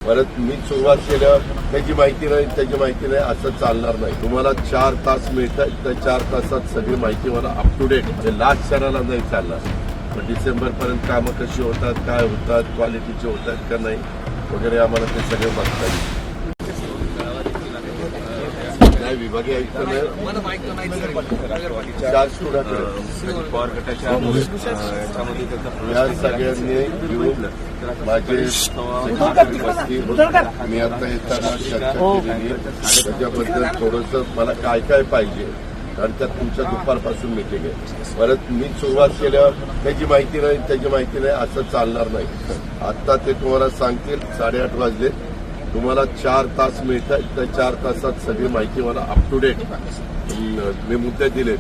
परत मी सुरुवात केल्यावर त्याची माहिती नाही असं चालणार नाही. तुम्हाला 4 तास मिळतात, त्या 4 तासात सगळी माहिती मला अप टू डेट लास्ट क्षणाला नाही चालणार. पण डिसेंबरपर्यंत कामं कशी होतात, काय होतात, क्वालिटीचे होतात का नाही वगैरे आम्हाला ते सगळं बघता येईल. नाही विभागीय आयुक्त या सगळ्यांनी घेऊन माझे मी आता येताना चर्चा केलेली आहे. त्याच्याबद्दल थोडंसं मला काय काय पाहिजे, कारण त्यात तुमच्या दुपारपासून मिटिंग आहे. परत मी सुरुवात केल्यावर त्याची माहिती नाही असं चालणार नाही. आता ते तुम्हाला सांगतील 8:30 वाजले. तुम्हाला 4 तास मिळतात, त्या 4 तासात सगळी माहिती मला अप टू डेट मी मुद्दे दिलेत.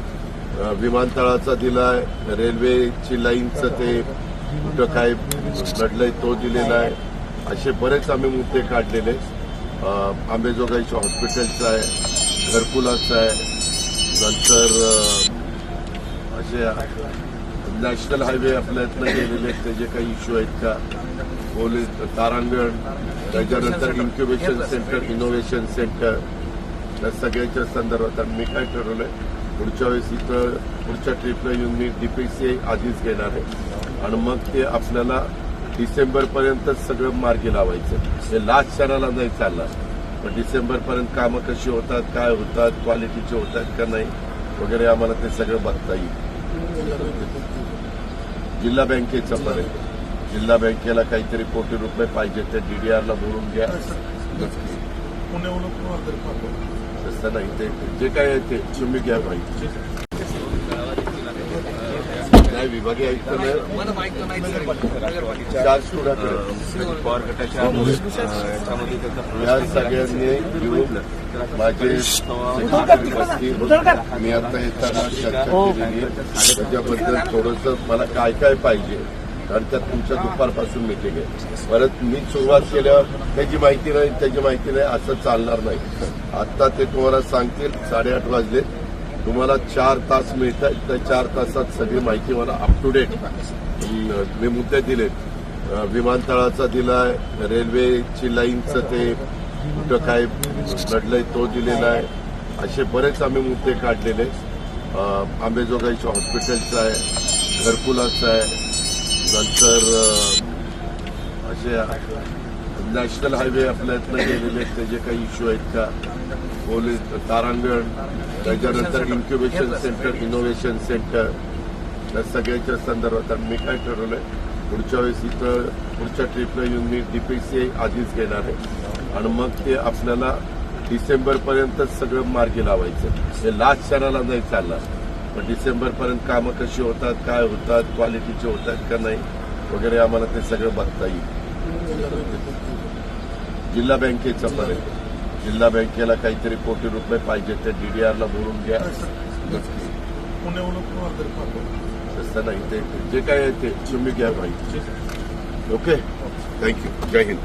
विमानतळाचा दिलाय, रेल्वेची लाईनचं ते कुठं काय घडलंय तो दिलेला आहे. असे बरेच आम्ही मुद्दे काढलेले. आंबेजोगाईच्या हॉस्पिटलचं आहे, घरकुलाचं आहे, नंतर असे नॅशनल हायवे आपल्या इथनं गेलेले त्याचे काही इश्यू आहेत का, पोलीस तारांगण, त्याच्यानंतर इन्क्युबेशन सेंटर, इनोव्हेशन सेंटर, या सगळ्याच्या संदर्भात मी काय ठरवलंय, पुढच्या वेळेस इथं पुढच्या ट्रिपला येऊन मी डीपीसी आधीच घेणार आहे आणि मग ते आपल्याला डिसेंबरपर्यंतच सगळं मार्गी लावायचं. हे लास्ट क्षणाला नाही चालणार. पण डिसेंबरपर्यंत कामं कशी होतात, काय होतात, क्वालिटीचे होतात का नाही वगैरे आम्हाला ते सगळं बघता येईल. जिल्हा बँकेचं पण आहे. जिल्हा बँकेला काहीतरी कोटी रुपये पाहिजे, ते डीडीआरला बोलून घ्या. तसं नाही, ते जे काय आहे ते तुम्ही घ्या माहिती. नाही विभागीय आयुक्त या सगळ्यांनी घेऊन माझे मी आता येताना चर्चा केलेली आहे. त्याच्याबद्दल थोडंसं मला काय काय पाहिजे, कारण त्यात तुमच्या दुपारपासून मिटिंग आहे. परत मी सुरुवात केल्यावर त्याची माहिती नाही असं चालणार नाही. आता ते तुम्हाला सांगतील 8:30 वाजले. तुम्हाला 4 तास मिळतात, त्या 4 तासात सगळी माहिती मला अप टू डेट मी मुद्दे दिलेत. विमानतळाचा दिलाय, रेल्वेची लाईनचं ते कुठं काय घडलंय तो दिलेला आहे. असे बरेच आम्ही मुद्दे काढलेले. आंबेजोगाईच्या हॉस्पिटलचं आहे, घरकुलाचं आहे, नंतर असे नॅशनल हायवे आपल्या इथनं गेलेले त्याचे काही इश्यू आहेत का, पोलीस तारांगण, त्याच्यानंतर इन्क्युबेशन सेंटर, इनोव्हेशन सेंटर, या सगळ्याच्या संदर्भात मी काय ठरवलंय, पुढच्या वेळेस इथं पुढच्या ट्रिपला येऊन मी डीपीसी आधीच घेणार आहे आणि मग ते आपल्याला डिसेंबरपर्यंतच सगळं मार्गी लावायचं. हे लास्ट क्षणाला नाही चालणार. पण डिसेंबरपर्यंत कामं कशी होतात, काय होतात, क्वालिटीचे होतात का नाही वगैरे आम्हाला ते सगळं बघता येईल. जिल्हा बँकेचं पण आहे. जिल्हा बँकेला काहीतरी कोटी रुपये पाहिजे, ते डीडीआरला बोलून घ्या. तसं नाही, ते जे काय आहे ते तुम्ही घ्या माहिती. Okay, thank you. जय हिंद.